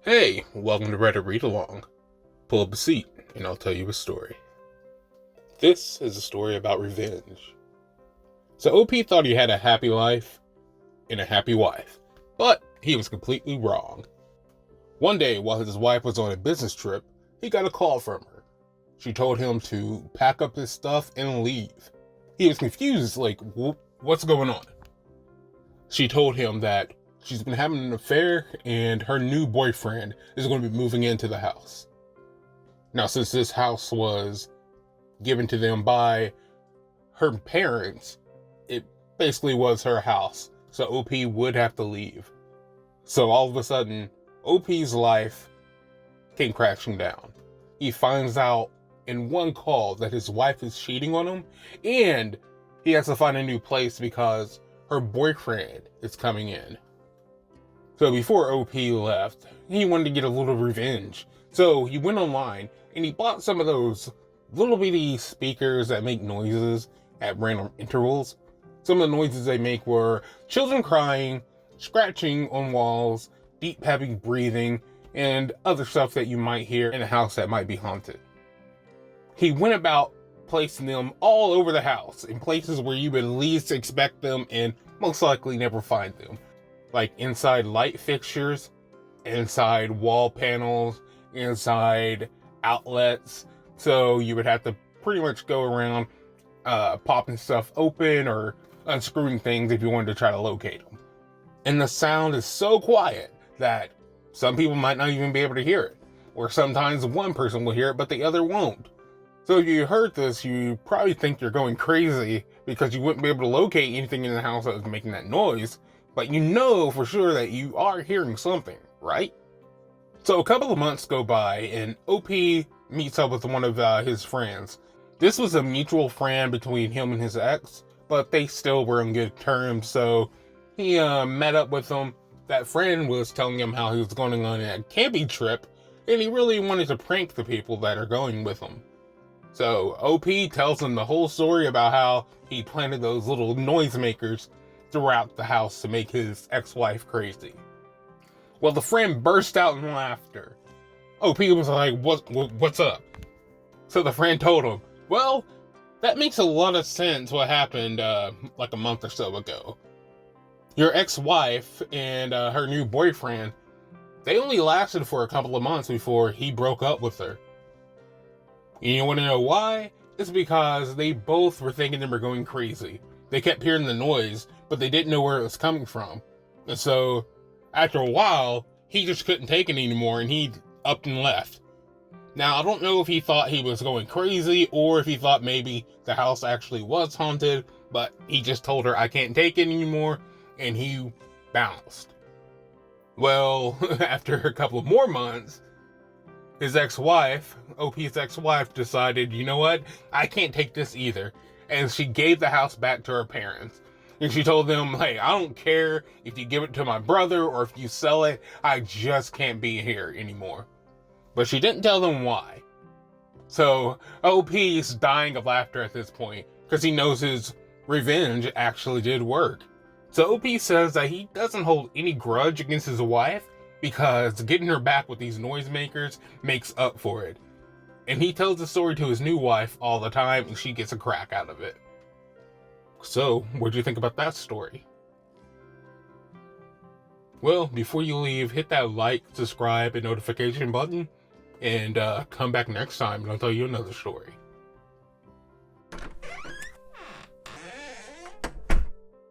Hey, welcome to Reddit Read Along. Pull up a seat and I'll tell you a story. This is a story about revenge. So OP thought he had a happy life and a happy wife, but he was completely wrong. One day, while his wife was on a business trip, he got a call from her. She told him to pack up his stuff and leave. He was confused, like, what's going on? She told him that she's been having an affair and her new boyfriend is going to be moving into the house. Now, since this house was given to them by her parents, it basically was her house. So OP would have to leave. So all of a sudden, OP's life came crashing down. He finds out in one call that his wife is cheating on him, and he has to find a new place because her boyfriend is coming in. So before OP left, he wanted to get a little revenge. So he went online and he bought some of those little bitty speakers that make noises at random intervals. Some of the noises they make were children crying, scratching on walls, deep heavy breathing, and other stuff that you might hear in a house that might be haunted. He went about placing them all over the house in places where you would least expect them and most likely never find them. Like inside light fixtures, inside wall panels, inside outlets. So you would have to pretty much go around popping stuff open or unscrewing things if you wanted to try to locate them. And the sound is so quiet that some people might not even be able to hear it. Or sometimes one person will hear it, but the other won't. So if you heard this, you probably think you're going crazy because you wouldn't be able to locate anything in the house that was making that noise. But you know for sure that you are hearing something, right? So a couple of months go by and OP meets up with one of his friends. This was a mutual friend between him and his ex, but they still were on good terms. So he met up with them. That friend was telling him how he was going on a camping trip, and he really wanted to prank the people that are going with him. So OP tells him the whole story about how he planted those little noisemakers throughout the house to make his ex-wife crazy. Well, the friend burst out in laughter. OP was like, what's up? So the friend told him, well, that makes a lot of sense what happened like a month or so ago. Your ex-wife and her new boyfriend, they only lasted for a couple of months before he broke up with her. And you want to know why? It's because they both were thinking they were going crazy. They kept hearing the noise, but they didn't know where it was coming from. And so, after a while, he just couldn't take it anymore, and he up and left. Now, I don't know if he thought he was going crazy, or if he thought maybe the house actually was haunted, but he just told her, I can't take it anymore, and he bounced. Well, after a couple of more months, his ex-wife, OP's ex-wife, decided, you know what, I can't take this either. And she gave the house back to her parents. And she told them, hey, I don't care if you give it to my brother or if you sell it, I just can't be here anymore. But she didn't tell them why. So OP is dying of laughter at this point because he knows his revenge actually did work. So OP says that he doesn't hold any grudge against his wife because getting her back with these noisemakers makes up for it. And he tells the story to his new wife all the time, and she gets a crack out of it. So, what do you think about that story? Well, before you leave, hit that like, subscribe, and notification button, and come back next time and I'll tell you another story.